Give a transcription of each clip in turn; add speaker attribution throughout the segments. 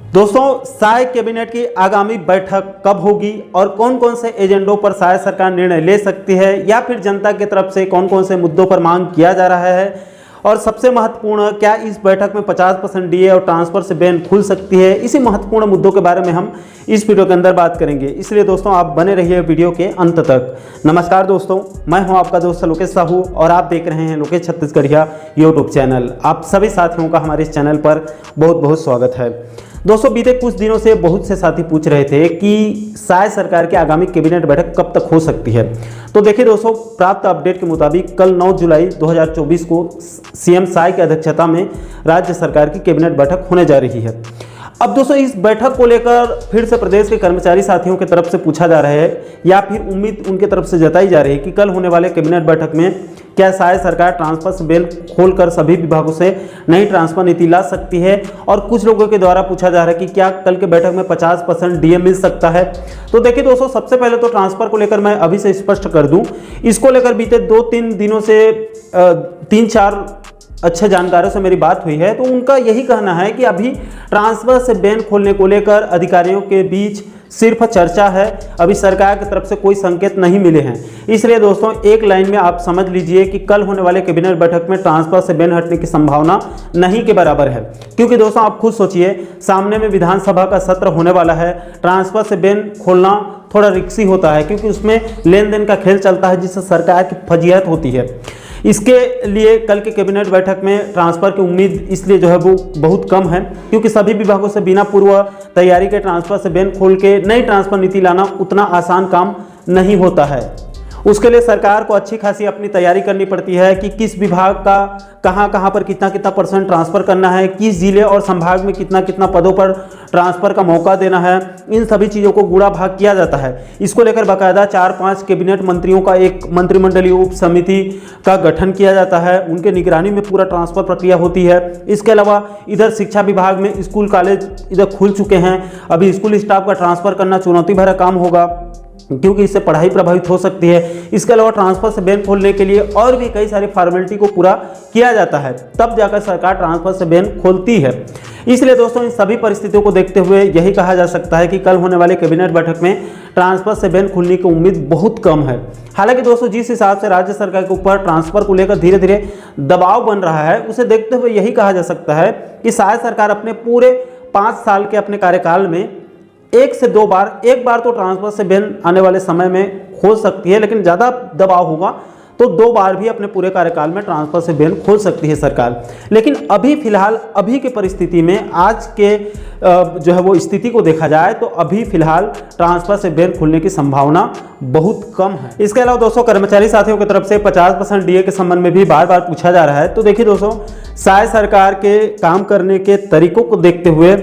Speaker 1: दोस्तों, साय कैबिनेट की आगामी बैठक कब होगी और कौन कौन से एजेंडों पर साय सरकार निर्णय ले सकती है या फिर जनता की तरफ से कौन कौन से मुद्दों पर मांग किया जा रहा है, और सबसे महत्वपूर्ण क्या इस बैठक में 50% डीए और ट्रांसफर से बैन खुल सकती है, इसी महत्वपूर्ण मुद्दों के बारे में हम इस वीडियो के अंदर बात करेंगे। इसलिए दोस्तों आप बने रहिए वीडियो के अंत तक। नमस्कार दोस्तों, मैं हूं आपका दोस्त लोकेश साहू और आप देख रहे हैं लोकेश छत्तीसगढ़िया यूट्यूब चैनल। आप सभी साथियों का हमारे इस चैनल पर बहुत बहुत स्वागत है। दोस्तों, बीते कुछ दिनों से बहुत से साथी पूछ रहे थे कि साय सरकार की आगामी कैबिनेट बैठक कब तक हो सकती है। तो देखिए दोस्तों, प्राप्त अपडेट के मुताबिक कल 9 जुलाई 2024 को सीएम साय की अध्यक्षता में राज्य सरकार की कैबिनेट बैठक होने जा रही है। अब दोस्तों, इस बैठक को लेकर फिर से प्रदेश के कर्मचारी साथियों की तरफ से पूछा जा रहा है या फिर उम्मीद उनके तरफ से जताई जा रही है कि कल होने वाले कैबिनेट बैठक में क्या साय सरकार ट्रांसफर से बैन खोलकर सभी विभागों से नई ट्रांसफर नीति ला सकती है। और कुछ लोगों के द्वारा पूछा जा रहा है कि क्या कल के बैठक में 50% डीए मिल सकता है। तो देखिए दोस्तों, सबसे पहले तो ट्रांसफर को लेकर मैं अभी से स्पष्ट कर दूं, इसको लेकर बीते 2-3 दिनों से 3-4 अच्छे जानकारों से मेरी बात हुई है। तो उनका यही कहना है कि अभी ट्रांसफर से बैन खोलने को लेकर अधिकारियों के बीच सिर्फ चर्चा है, अभी सरकार की तरफ से कोई संकेत नहीं मिले हैं। इसलिए दोस्तों, एक लाइन में आप समझ लीजिए कि कल होने वाले कैबिनेट बैठक में ट्रांसफर से बैन हटने की संभावना नहीं के बराबर है। क्योंकि दोस्तों आप खुद सोचिए, सामने में विधानसभा का सत्र होने वाला है, ट्रांसफर से बैन खोलना थोड़ा रिस्की होता है क्योंकि उसमें लेन देन का खेल चलता है जिससे सरकार की फजीहत होती है। इसके लिए कल के कैबिनेट बैठक में ट्रांसफर की उम्मीद इसलिए जो है वो बहुत कम है क्योंकि सभी विभागों से बिना पूर्व तैयारी के ट्रांसफर से बैन खोल के नई ट्रांसफर नीति लाना उतना आसान काम नहीं होता है। उसके लिए सरकार को अच्छी खासी अपनी तैयारी करनी पड़ती है कि किस विभाग का कहां पर कितना कितना % ट्रांसफ़र करना है, किस जिले और संभाग में कितना कितना पदों पर ट्रांसफ़र का मौका देना है। इन सभी चीज़ों को गुणा भाग किया जाता है। इसको लेकर बाकायदा 4-5 कैबिनेट मंत्रियों का एक मंत्रिमंडलीय उप समिति का गठन किया जाता है, उनके निगरानी में पूरा ट्रांसफ़र प्रक्रिया होती है। इसके अलावा इधर शिक्षा विभाग में स्कूल कॉलेज इधर खुल चुके हैं, अभी स्कूल स्टाफ का ट्रांसफ़र करना चुनौती भरा काम होगा क्योंकि इससे पढ़ाई प्रभावित हो सकती है। इसके अलावा ट्रांसफर से बैन खोलने के लिए और भी कई सारी फॉर्मेलिटी को पूरा किया जाता है, तब जाकर सरकार ट्रांसफर से बैन खोलती है। इसलिए दोस्तों, इन सभी परिस्थितियों को देखते हुए यही कहा जा सकता है कि कल होने वाले कैबिनेट बैठक में ट्रांसफर से बैन खुलने की उम्मीद बहुत कम है। हालांकि दोस्तों, जिस हिसाब से राज्य सरकार के ऊपर ट्रांसफर को लेकर धीरे धीरे दबाव बन रहा है, उसे देखते हुए यही कहा जा सकता है कि शायद सरकार अपने पूरे 5 साल के अपने कार्यकाल में 1 से 2 बार, एक बार तो ट्रांसफर से बैन आने वाले समय में खोल सकती है, लेकिन ज़्यादा दबाव होगा तो 2 बार भी अपने पूरे कार्यकाल में ट्रांसफर से बैन खोल सकती है सरकार। लेकिन अभी फिलहाल अभी की परिस्थिति में आज के जो है वो स्थिति को देखा जाए तो अभी फिलहाल ट्रांसफर से बैन खुलने की संभावना बहुत कम है। इसके अलावा दोस्तों, कर्मचारी साथियों की तरफ से 50% डीए के संबंध में भी बार बार पूछा जा रहा है। तो देखिए दोस्तों, साय सरकार के काम करने के तरीकों को देखते हुए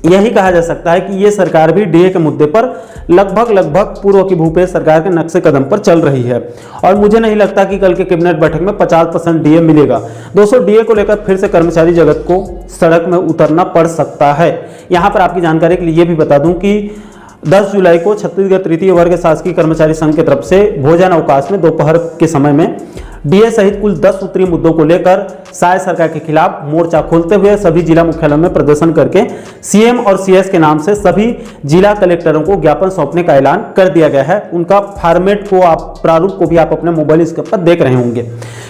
Speaker 1: यही कहा जा सकता है कि ये सरकार भी डीए के मुद्दे पर लगभग पूर्व की भूपेश सरकार के नक्शे कदम पर चल रही है। और मुझे नहीं लगता कि कल के कैबिनेट बैठक में 50% डीए मिलेगा। दोस्तों, डीए को लेकर फिर से कर्मचारी जगत को सड़क में उतरना पड़ सकता है। यहाँ पर आपकी जानकारी के लिए ये भी बता दूं कि 10 जुलाई को छत्तीसगढ़ तृतीय वर्ग शासकीय कर्मचारी संघ की तरफ से भोजन अवकाश में दोपहर के समय में डीए सहित कुल 10 सूत्रीय मुद्दों को लेकर साय सरकार के खिलाफ मोर्चा खोलते हुए सभी जिला मुख्यालयों में प्रदर्शन करके सीएम और सीएस के नाम से सभी जिला कलेक्टरों को ज्ञापन सौंपने का ऐलान कर दिया गया है। उनका फॉर्मेट को प्रारूप को भी आप अपने मोबाइल स्क्रीन पर देख रहे होंगे।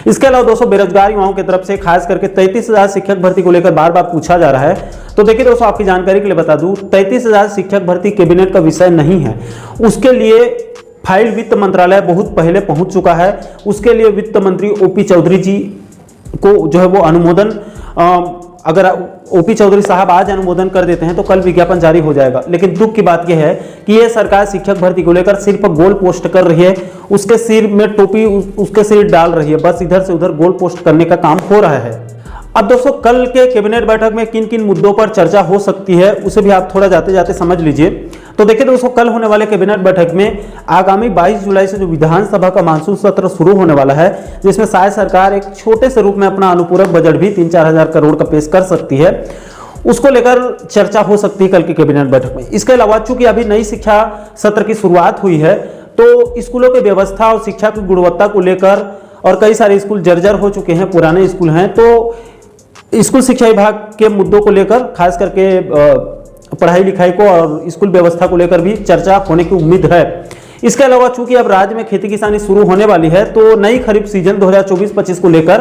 Speaker 1: इसके अलावा दोस्तों, बेरोजगार युवाओं की तरफ से खास करके 33,000 शिक्षक भर्ती को लेकर बार बार पूछा जा रहा है। तो देखिए दोस्तों, आपकी जानकारी के लिए बता दूं, 33,000 शिक्षक भर्ती कैबिनेट का विषय नहीं है। उसके लिए फाइल वित्त मंत्रालय बहुत पहले पहुंच चुका है। उसके लिए वित्त मंत्री ओपी चौधरी जी को जो है वो अनुमोदन, अगर ओपी चौधरी साहब आज अनुमोदन कर देते हैं तो कल विज्ञापन जारी हो जाएगा। लेकिन दुख की बात यह है कि यह सरकार शिक्षक भर्ती को लेकर सिर्फ गोल पोस्ट कर रही है, उसके सिर में टोपी उसके सिर डाल रही है, बस इधर से उधर गोल पोस्ट करने का काम हो रहा है। अब दोस्तों, कल के कैबिनेट बैठक में किन किन मुद्दों पर चर्चा हो सकती है उसे भी आप थोड़ा जाते जाते समझ लीजिए। तो देखिए दोस्तों, कल होने वाले कैबिनेट बैठक में आगामी 22 जुलाई से जो विधानसभा का मानसून सत्र शुरू होने वाला है, जिसमें शायद सरकार एक छोटे से रूप में अपना अनुपूरक बजट भी 3-4 हजार करोड़ का पेश कर सकती है, उसको लेकर चर्चा हो सकती है कल की कैबिनेट बैठक में। इसके अलावा चूंकि अभी नई शिक्षा सत्र की शुरुआत हुई है तो स्कूलों की व्यवस्था और शिक्षा की गुणवत्ता को लेकर, और कई सारे स्कूल जर्जर हो चुके हैं, पुराने स्कूल हैं, तो स्कूल शिक्षा विभाग के मुद्दों को लेकर खास करके पढ़ाई लिखाई को और स्कूल व्यवस्था को लेकर भी चर्चा होने की उम्मीद है। इसके अलावा चूंकि अब राज्य में खेती किसानी शुरू होने वाली है, तो नई खरीफ सीजन 2024-25 को लेकर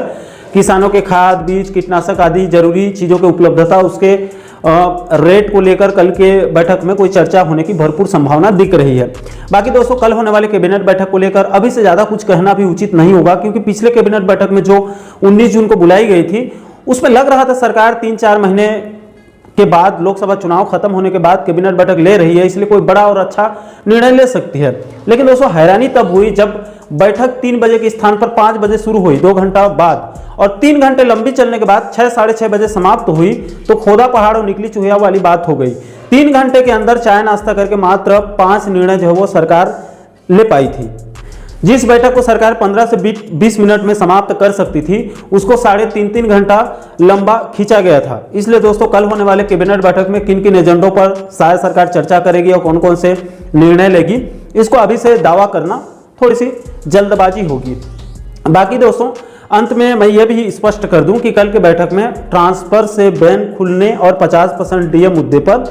Speaker 1: किसानों के खाद, बीज, कीटनाशक आदि जरूरी चीज़ों की उपलब्धता, उसके रेट को लेकर कल के बैठक में कोई चर्चा होने की भरपूर संभावना दिख रही है। बाकी दोस्तों, कल होने वाले कैबिनेट बैठक को लेकर अभी से ज़्यादा कुछ कहना भी उचित नहीं होगा, क्योंकि पिछले कैबिनेट बैठक में जो 19 जून को बुलाई गई थी, उसमें लग रहा था सरकार 3-4 महीने के बाद, लोकसभा चुनाव खत्म होने के बाद कैबिनेट बैठक ले रही है, इसलिए कोई बड़ा और अच्छा निर्णय ले सकती है। लेकिन दोस्तों, हैरानी तब हुई जब बैठक 3 बजे के स्थान पर 5 बजे शुरू हुई, 2 घंटा बाद, और 3 घंटे लंबी चलने के बाद 6-6:30 बजे समाप्त हुई, तो खोदा पहाड़ और निकली चुहिया वाली बात हो गई। 3 घंटे के अंदर चाय नाश्ता करके मात्र 5 निर्णय जो है वो सरकार ले पाई थी। जिस बैठक को सरकार 15 से 20 मिनट में समाप्त कर सकती थी, उसको 3.5-3 घंटा लंबा खींचा गया था। इसलिए दोस्तों, कल होने वाले कैबिनेट बैठक में किन किन एजेंडों पर शायद सरकार चर्चा करेगी और कौन कौन से निर्णय लेगी, इसको अभी से दावा करना थोड़ी सी जल्दबाजी होगी। बाकी दोस्तों, अंत में मैं ये भी स्पष्ट कर दूं कि कल के बैठक में ट्रांसफर से बैन खुलने और 50% डीए मुद्दे पर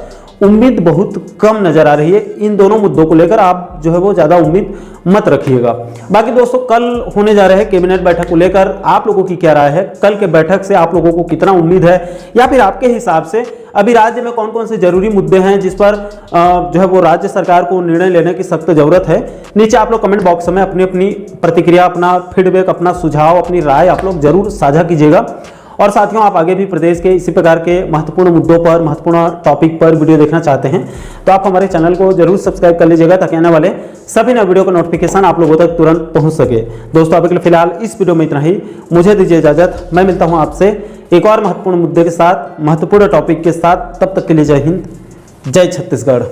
Speaker 1: उम्मीद बहुत कम नजर आ रही है। इन दोनों मुद्दों को लेकर आप जो है वो ज़्यादा उम्मीद मत रखिएगा। बाकी दोस्तों, कल होने जा रहे कैबिनेट बैठक को लेकर आप लोगों की क्या राय है? कल के बैठक से आप लोगों को कितना उम्मीद है, या फिर आपके हिसाब से अभी राज्य में कौन कौन से जरूरी मुद्दे हैं जिस पर जो है वो राज्य सरकार को निर्णय लेने की सख्त जरूरत है? नीचे आप लोग कमेंट बॉक्स में अपनी अपनी प्रतिक्रिया, अपना फीडबैक, अपना सुझाव, अपनी राय आप लोग जरूर साझा कीजिएगा। और साथियों, आप आगे भी प्रदेश के इसी प्रकार के महत्वपूर्ण मुद्दों पर, महत्वपूर्ण टॉपिक पर वीडियो देखना चाहते हैं तो आप हमारे चैनल को जरूर सब्सक्राइब कर लीजिएगा, ताकि आने वाले सभी नए वीडियो का नोटिफिकेशन आप लोगों तक तुरंत पहुंच सके। दोस्तों, अभी के लिए फिलहाल इस वीडियो में इतना ही। मुझे दीजिए इजाजत। मैं मिलता हूं आपसे एक और महत्वपूर्ण मुद्दे के साथ, महत्वपूर्ण टॉपिक के साथ। तब तक के लिए जय हिंद, जय छत्तीसगढ़।